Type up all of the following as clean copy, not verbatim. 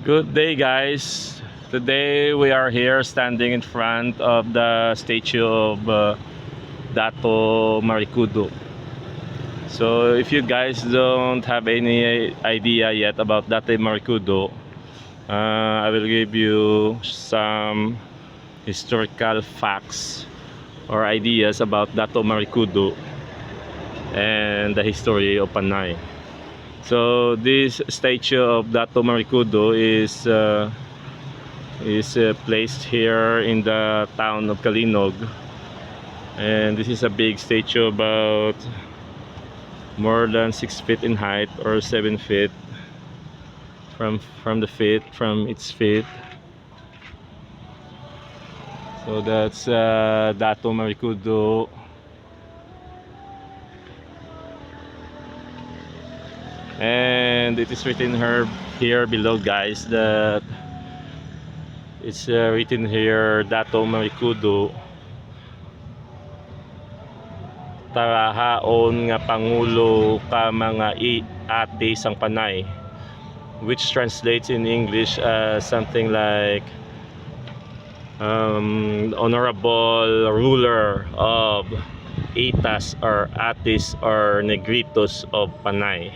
Good day, guys. Today we are here standing in front of the statue of Dato Maricudo. So if you guys don't have any idea yet about Dato Maricudo, I will give you some historical facts or ideas about Dato Maricudo and the history of Panay. So this statue of Dato Maricudo is placed here in the town of Calinog, and this is a big statue, about more than 6 feet in height or 7 feet from its feet. So that's Dato Maricudo. And it is written here below, guys, that it's written here, Dato Maricudo, tarahaon nga pangulo ka mga ate sang Panay, which translates in English as something like honorable ruler of Itas or Atis or Negritos of Panay.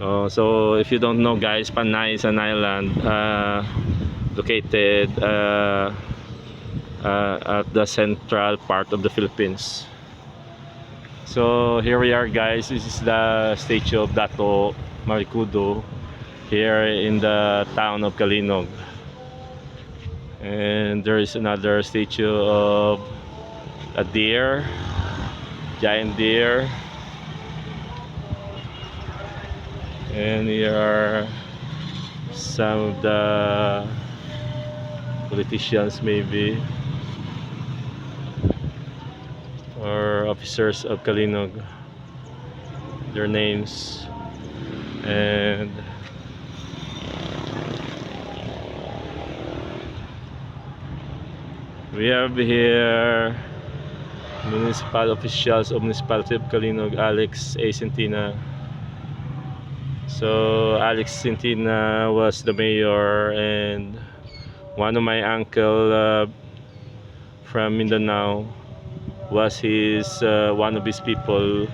So if you don't know, guys, Panay is an island located at the central part of the Philippines. So here we are, guys. This is the statue of Dato Maricudo here in the town of Calinog. And there is another statue of a deer, giant deer. And here are some of the politicians, maybe, or officers of Calinog, their names. And we have here municipal officials of Municipality of Calinog, Alex A. Centina. So Alex Centina was the mayor, and one of my uncle from Mindanao was one of his people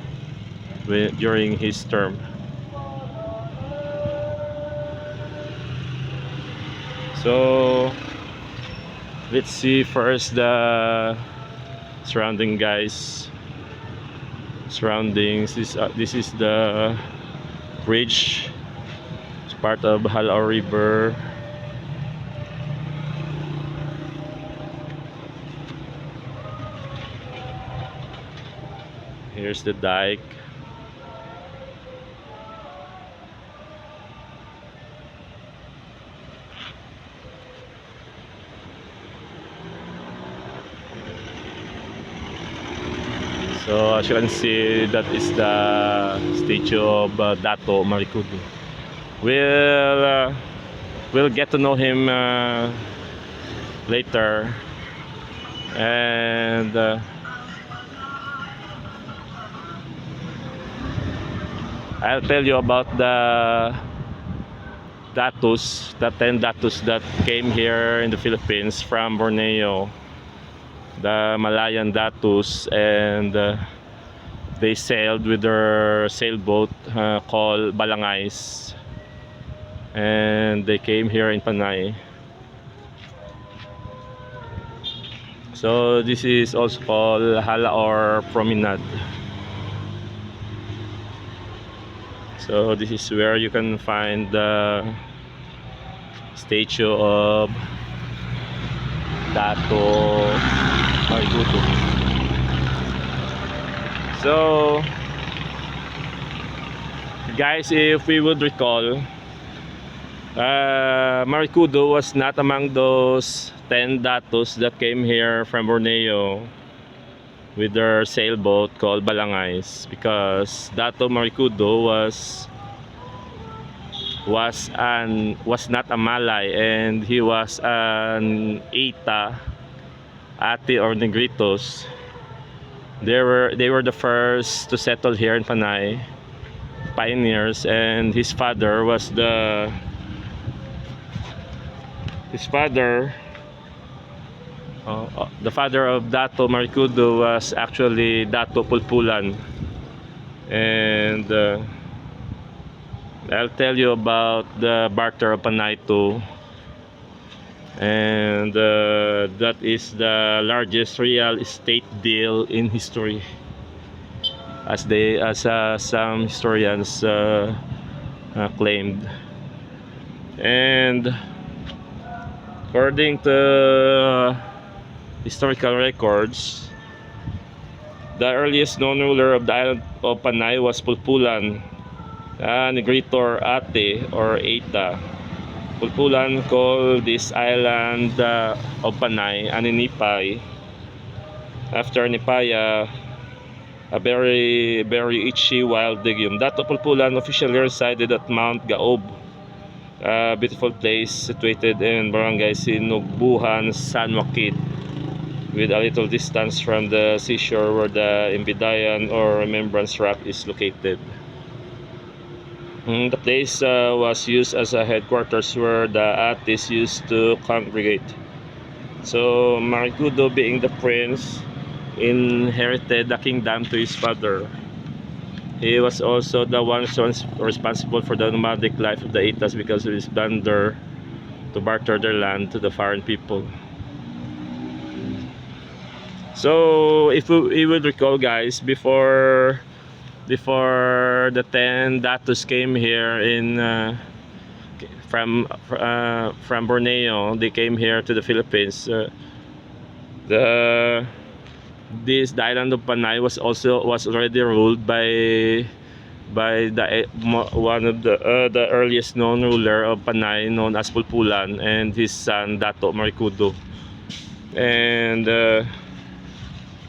during his term. So let's see first the surroundings. This is the bridge. It's part of Halao River. Here's the dike. So as you can see, that is the statue of Dato Maricudo. We'll get to know him later, and I'll tell you about the Datus, the 10 Datus that came here in the Philippines from Borneo, the Malayan Datus, and they sailed with their sailboat called Balangais, and they came here in Panay. So this is also called Halaor Promenade. So this is where you can find the statue of Dato Maricudo. So guys, if we would recall, Maricudo was not among those 10 Datos that came here from Borneo with their sailboat called Balangais, because Dato Maricudo was not a Malay, and he was an Ita, Ate or Negritos. They were the first to settle here in Panay, pioneers, and his father was the his father, the father of Dato Marikudo, was actually Dato Pulpulan. And I'll tell you about the barter of Panay too. And that is the largest real estate deal in history, as some historians claimed. And according to historical records, the earliest known ruler of the island of Panay was Pulpulan, Negritor Ate or Eta. Pulpulan called this island of Panay Aninipay after Nipaya, a very itchy wild legume. Dato Pulpulan officially resided at Mount Gaob, a beautiful place situated in Barangay Sinugbuhan, San Joaquin, with a little distance from the seashore where the Imbidayan or Remembrance Rock is located. The place was used as a headquarters where the Atis used to congregate. So Marikudo, being the prince, inherited the kingdom to his father. He was also the one responsible for the nomadic life of the Itas because of his blunder to barter their land to the foreign people. So if we would recall, guys, before the 10 Datus came here from Borneo, they came here to the Philippines. The island of Panay was already ruled by one of the earliest known ruler of Panay, known as Pulpulan, and his son Dato Marikudo. And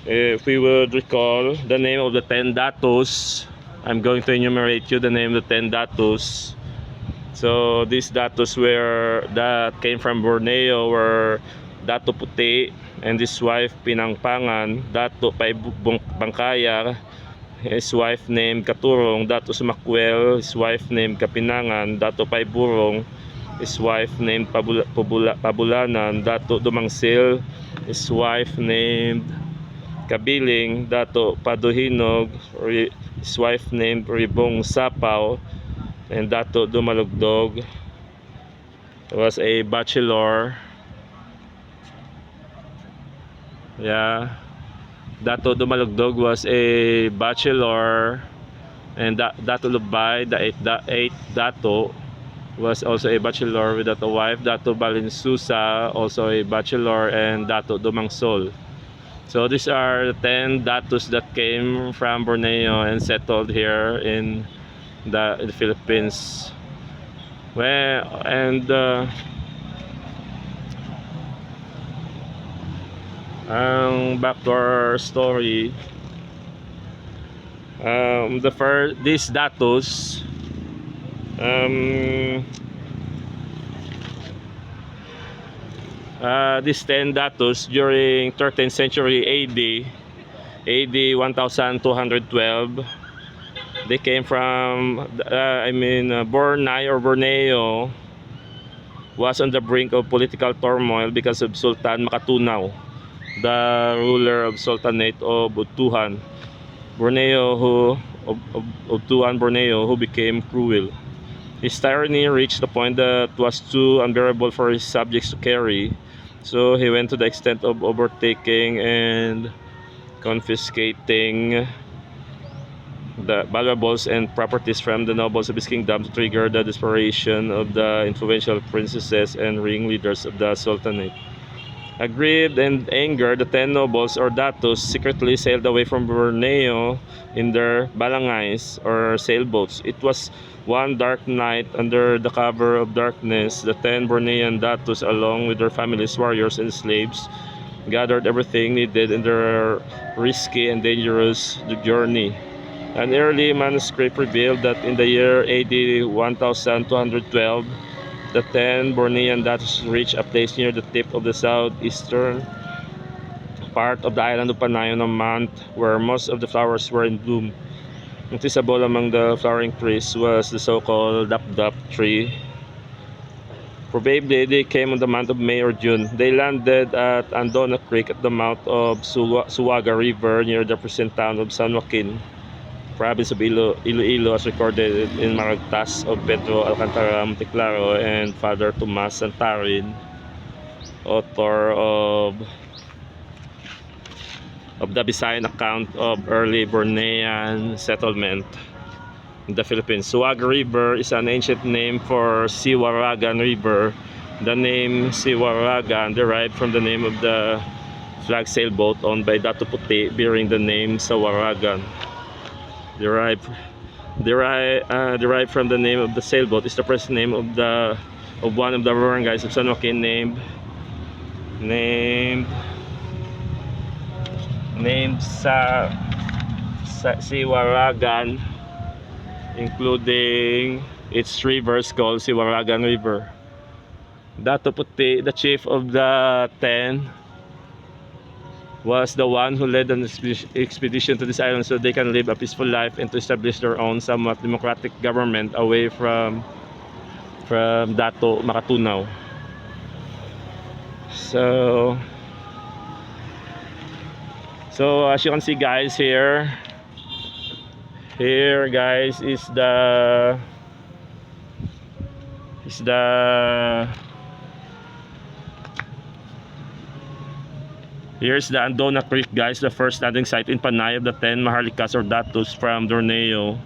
if we would recall the name of the 10 Datos, I'm going to enumerate you the name of the 10 Datos. So these Datos that came from Borneo were Dato Puti and his wife Pinangpangan, Dato Bangkaya, his wife named Katurong, Dato Sumakwel, his wife named Kapinangan, Dato Paiburong, his wife named Pabulanan, Dato Dumangsil, his wife named Kabiling, Dato Paduhinog, his wife named Ribong Sapaw, and Dato Dumalugdog was a bachelor. Yeah, Dato Dumalugdog was a bachelor, and Dato Lubay, the eighth Dato, was also a bachelor without a wife. Dato Balinsusa, also a bachelor, and Dato Dumangsol. So these are the 10 Datos that came from Borneo and settled here in the Philippines. Well, and back to our story. These Datos, these 10 Datos during 13th century AD 1212, they came from Borneo was on the brink of political turmoil because of Sultan Makatunaw, the ruler of Sultanate of Butuan Borneo, who became cruel. His tyranny reached the point that was too unbearable for his subjects to carry. So he went to the extent of overtaking and confiscating the valuables and properties from the nobles of his kingdom to trigger the desperation of the influential princesses and ringleaders of the Sultanate. Aggrieved and angered, the 10 nobles or datos secretly sailed away from Borneo in their balangais or sailboats. It was one dark night, under the cover of darkness, the 10 Bornean datos, along with their families, warriors, and slaves, gathered everything needed in their risky and dangerous journey. An early manuscript revealed that in the year AD 1212, the 10 Bornean datos reached a place near the tip of the southeastern part of the island of Panay, on a mount where most of the flowers were in bloom. Noticeable among the flowering trees was the so-called dap-dap tree, Probably they came on the month of May or June. They landed at Andona Creek at the mouth of Suwaga River near the present town of San Joaquin, province of Iloilo, as recorded in Maragtas of Pedro Alcantara Monteclaro and Father Tomas Santarin, author of the Visayan account of early Bornean settlement in the Philippines. Suwaga River is an ancient name for Siwaragan River. The name Siwaragan derived from the name of the flag sailboat owned by Dato Puti, bearing the name Sawaragan. Derived from the name of the sailboat is the present name of one of the barangays of San Joaquin named Siwaragan, including its rivers called Siwaragan River. Dato Puti, the chief of the 10, was the one who led an expedition to this island so they can live a peaceful life and to establish their own somewhat democratic government away from Dato Makatunaw. So as you can see, guys, here guys is the here's the Andona Creek, guys, the first landing site in Panay of the 10 Maharlikas or Datos from Dorneo.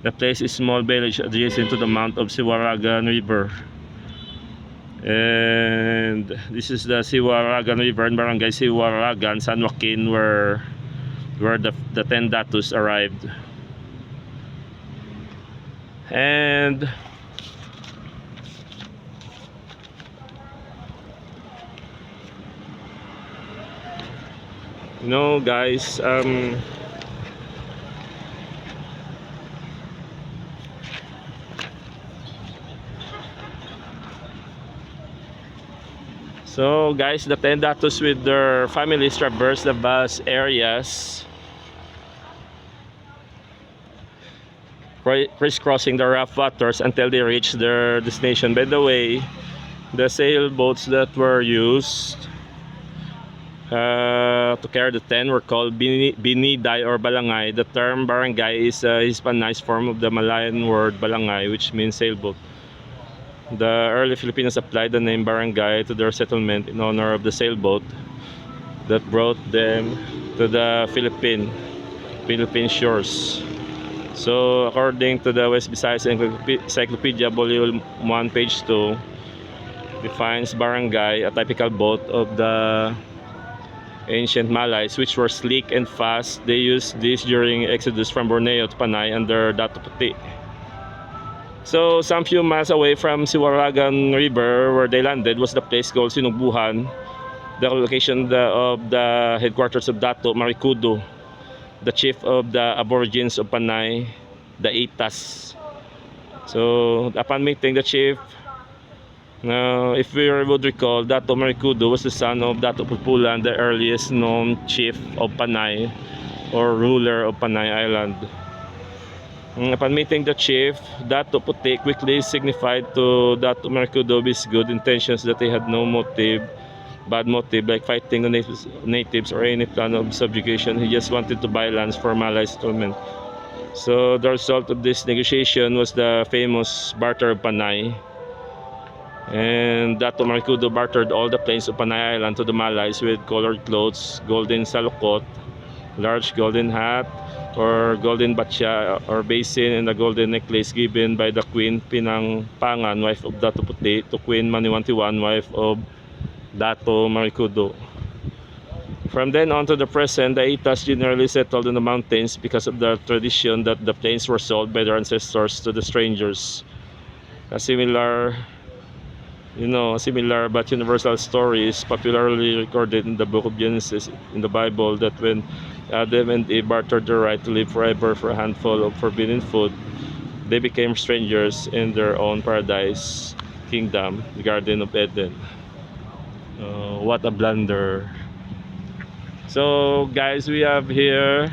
The place is a small village adjacent to the mouth of Siwaragan River. And this is the Siwaragan River in Barangay Siwaragan, San Joaquin, where the 10 Datos arrived. And you know, guys, so guys, the 10 Datos with their families traverse the vast areas, crisscrossing the rough waters until they reach their destination. By the way, the sailboats that were used to carry the 10 were called biniday or balangay. The term barangay is a Hispanized form of the Malayan word balangay, which means sailboat. The early Filipinos applied the name barangay to their settlement in honor of the sailboat that brought them to the Philippine shores. So according to the West Visayas Encyclopedia, Volume 1, page 2, defines barangay, a typical boat of the ancient Malays, which were sleek and fast. They used this during exodus from Borneo to Panay under Dato Puti. So some few miles away from Siwaragan River, where they landed, was the place called Sinubuhan, the location of the headquarters of Dato Marikudo, the chief of the aborigines of Panay, the Itas. So upon meeting the chief, now, if we would recall, Dato Marikudo was the son of Dato Pulpulan, the earliest known chief of Panay or ruler of Panay Island. Upon meeting the chief, Dato Puti quickly signified to Dato Marikudo his good intentions, that he had no bad motive like fighting the natives or any plan of subjugation. He just wanted to buy lands for Malay settlement. So the result of this negotiation was the famous barter of Panay. And Dato Marikudo bartered all the plains of Panay Island to the Malays with colored clothes, golden salukot, large golden hat or golden batya or basin, and a golden necklace given by the Queen Pinangpangan, wife of Dato Puti, to Queen Maniwantiwan, wife of Dato Marikudo. From then on to the present, the Itas generally settled in the mountains because of the tradition that the plains were sold by their ancestors to the strangers. A similar but universal story is popularly recorded in the book of Genesis in the Bible, that when Adam and Eve bartered their right to live forever for a handful of forbidden food, they became strangers in their own paradise kingdom, the Garden of Eden. What a blunder. So guys, we have here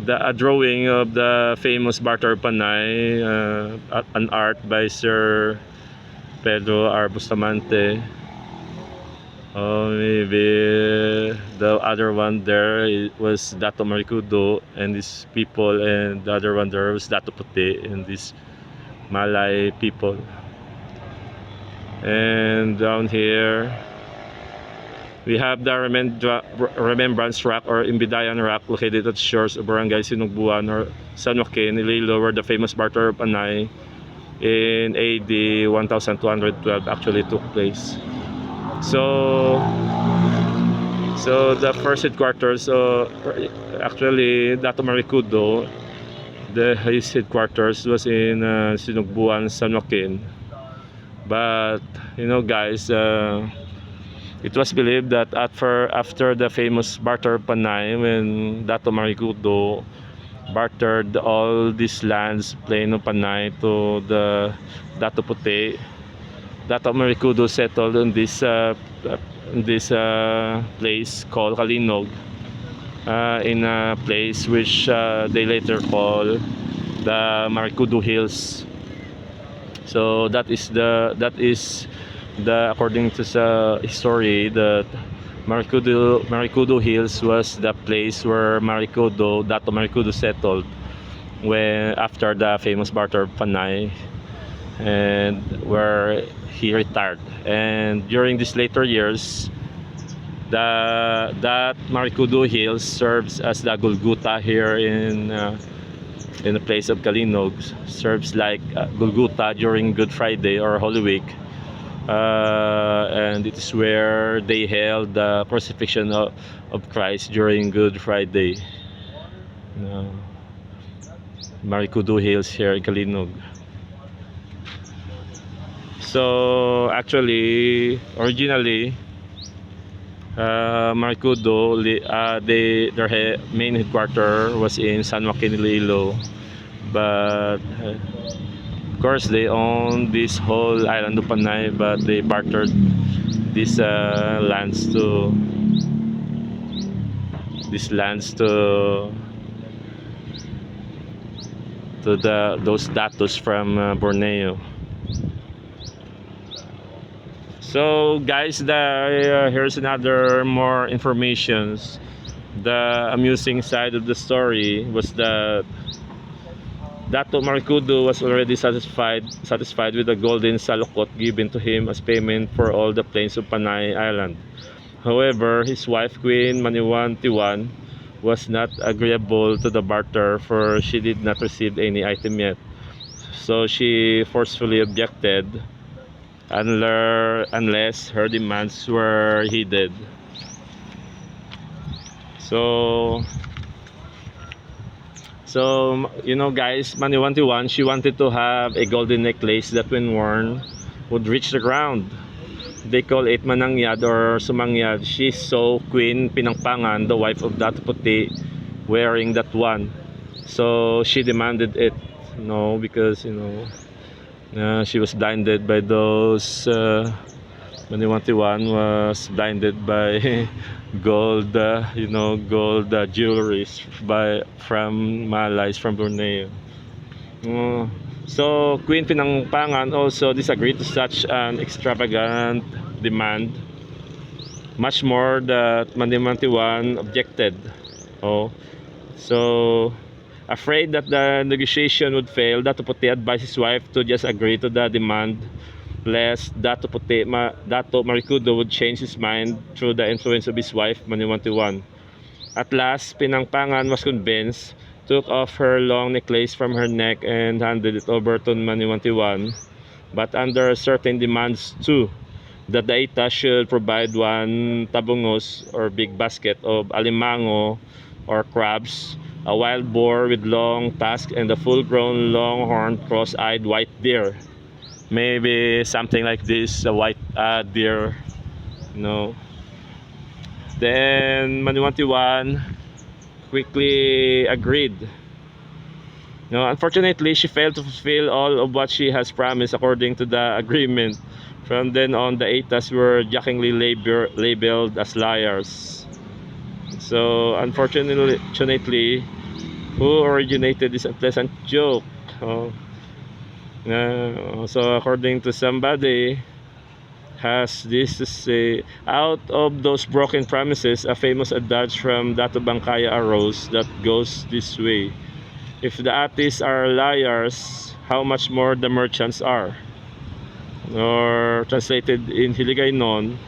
a drawing of the famous Bartol Panay, an art by Sir Pedro R. Bustamante. Oh, maybe the other one there was Dato Maricudo and these people, and the other one there was Dato Puti and these Malay people. And down here we have the Remembrance Rock or Imbidayan Rock located at the shores of Barangay Sinugbuan or San Joaquin, Iloilo, where the famous Bartol Panay in AD 1212 actually took place. So the first headquarters, actually Dato Maricudo, his headquarters was in Sinugbuan, San Joaquin. But you know, guys, it was believed that after the famous Bartol Panay, when Dato Maricudo bartered all these lands, plain of Panay, to the Dato Puti, Dato Maricudo settled in this place called Kalinog, in a place which they later call the Maricudo Hills. So that is the according to the history, that Maricudo Hills was the place where Dato Maricudo settled when after the famous Bartol Panay, and where he retired. And during these later years, that Maricudo Hills serves as the Golgotha here in the place of Kalinog, serves like Golgotha during Good Friday or Holy Week, and it is where they held the crucifixion of Christ during Good Friday. Maricudo Hills here in Kalinog. So actually, originally, Maricudo, their main headquarters was in San Joaquin, Iloilo, but of course they own this whole island of Panay, but they bartered these lands to those datos from Borneo. So guys, here's another more informations. The amusing side of the story was that Dato Maricudo was already satisfied with the golden salukot given to him as payment for all the plains of Panay Island. However, his wife Queen Maniwan Tiwan was not agreeable to the barter, for she did not receive any item yet. So she forcefully objected unless her demands were heeded. So you know, guys, Maniwan Tiwan, she wanted to have a golden necklace that when worn would reach the ground. They call it manangyad or sumangyad. She saw Queen Pinangpangan, the wife of Dato Puti, wearing that one. So she demanded it, because she was blinded by those. Maniwan Tiwan was blinded by gold, gold jewelries from Malays, from Borneo. So Queen Pinangpangan also disagreed to such an extravagant demand. Much more that Maniwan Tiwan objected. So afraid that the negotiation would fail, Dato Puti advised his wife to just agree to the demand, lest Dato Maricudo would change his mind through the influence of his wife, Maniwan Tiwan. At last, Pinangpangan was convinced, took off her long necklace from her neck and handed it over to Maniwan Tiwan, but under certain demands too, that the Ita should provide one tabungos or big basket of alimango or crabs, a wild boar with long tusks, and a full-grown, long-horned, cross-eyed white deer. Maybe something like this, a white deer, Then Maniwan Tiwan quickly agreed. Unfortunately, she failed to fulfill all of what she has promised according to the agreement. From then on, the Itas were jokingly labeled as liars. So unfortunately, who originated this unpleasant joke. So according to somebody, has this to say, out of those broken promises, a famous adage from Dato Bangkaya arose that goes this way: if the artists are liars, how much more the merchants are. Or translated in Hiligaynon,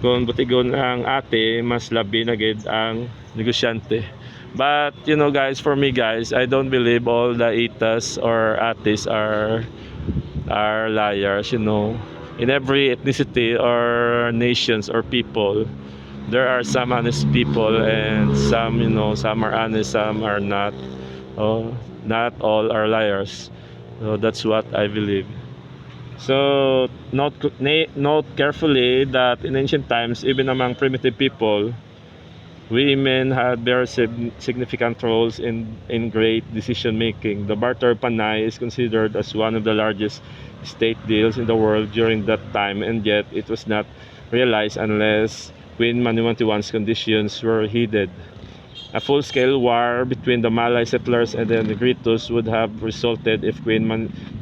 kung butigon ang ate, mas labi na gid ang negosyante. But you know guys, for me guys, I don't believe all the itas or ates are liars. You know, in every ethnicity or nations or people, there are some honest people, and some, you know, some are honest, some are not. Not all are liars. So that's what I believe. So note carefully that in ancient times, even among primitive people, women had very significant roles in great decision making. The barter panay is considered as one of the largest state deals in the world during that time, and yet it was not realized unless Queen Mani-Wanti-One's conditions were heeded. A full-scale war between the Malay settlers and the Negritos would have resulted if Queen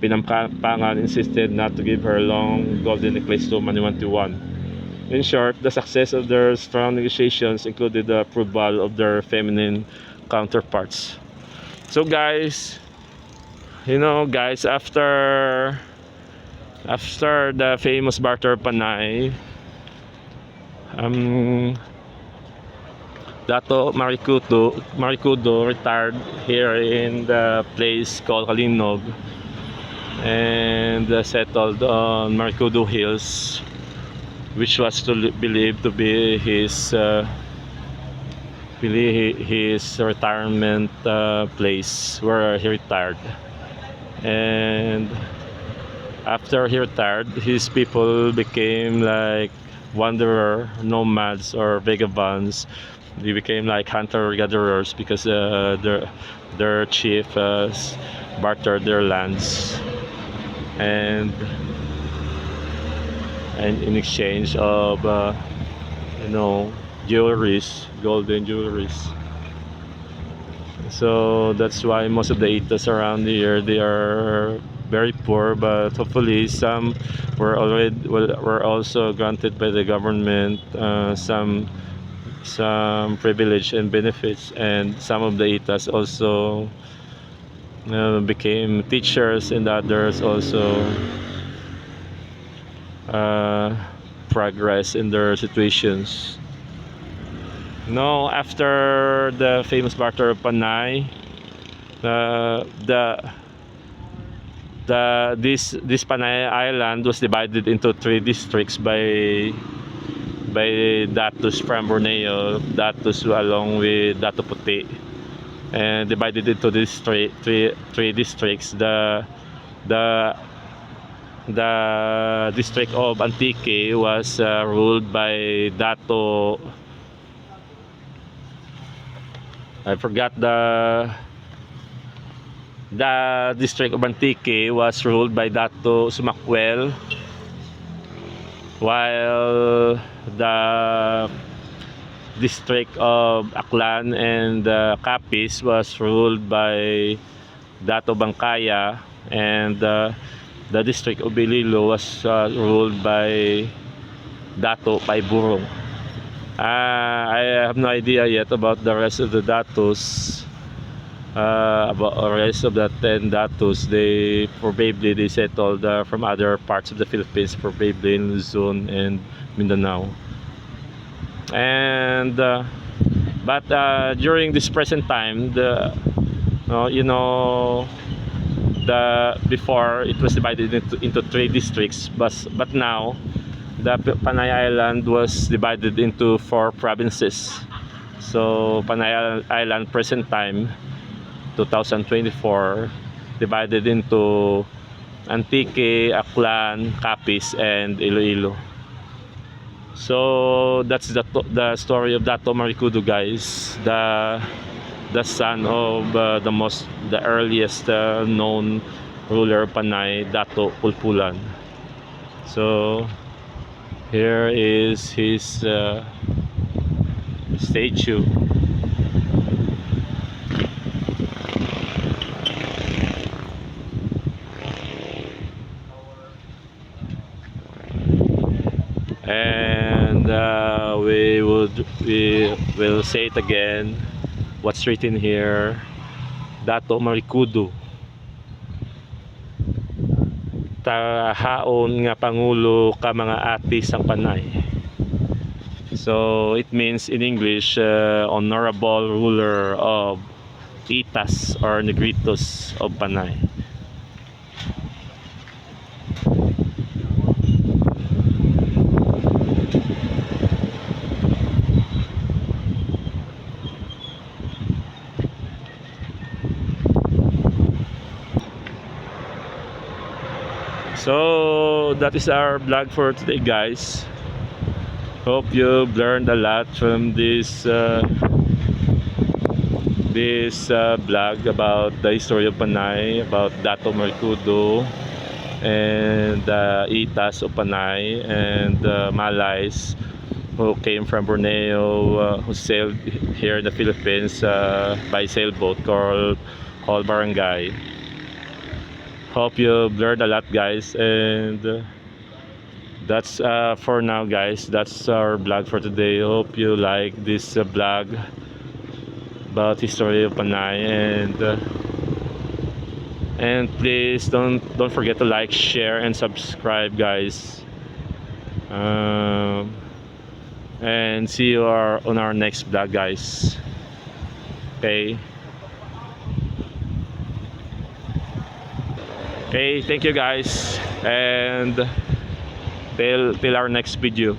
Pinampangan insisted not to give her long golden necklace to Mani-Wanti-One. In short, the success of their strong negotiations included the approval of their feminine counterparts. So guys, you know guys, after the famous barter panay, Dato Marikudo retired here in the place called Kalinog, and settled on Marikudo Hills, which was believed to be his retirement place where he retired. And after he retired, his people became like wanderer, nomads, or vagabonds. They became like hunter-gatherers because their chief bartered their lands, and in exchange of you know, jewelries, golden jewelries. So that's why most of the itas around here, they are very poor, but hopefully some were also granted by the government some privilege and benefits, and some of the itas also became teachers, and others also progress in their situations. No, after the famous barter of Panay, this Panay Island was divided into 3 districts by Datus from Borneo, Datus along with Dato Puti, and divided into these three districts. The district of Antique was ruled by Dato, I forgot the district of Antique was ruled by Dato Sumakwel, while the district of Aklan and Capiz was ruled by Dato Bangkaya, and the district of Iloilo was ruled by Dato Paiburong. I have no idea yet about the rest of the datos. About the rest of the 10 datos, they settled from other parts of the Philippines, probably in Luzon and Mindanao. And but during this present time, before it was divided into 3 districts, but now the Panay Island was divided into 4 provinces. So Panay Island present time 2024 divided into Antique, Aklan, Capiz, and Iloilo. So that's the story of Dato Marikudo, guys, the son of the earliest known ruler of Panay, Dato Pulpulan. So here is his statue. we will say it again. What's written here? Dato Marikudo, tahaon nga pangulo ka mga ati sang Panay. So it means in English, honorable ruler of Itas or Negritos of Panay. So that is our vlog for today, guys. Hope you've learned a lot from this vlog about the history of Panay, about Dato Marikudo and Itas of Panay, and Malays who came from Borneo, who sailed here in the Philippines by sailboat called barangay. Hope you've learned a lot, guys, and that's for now, guys. That's our vlog for today. Hope you like this vlog about history of Panay, and please don't forget to like, share, and subscribe, guys. And see you on our next vlog, guys. Okay. Okay, thank you, guys, and till our next video.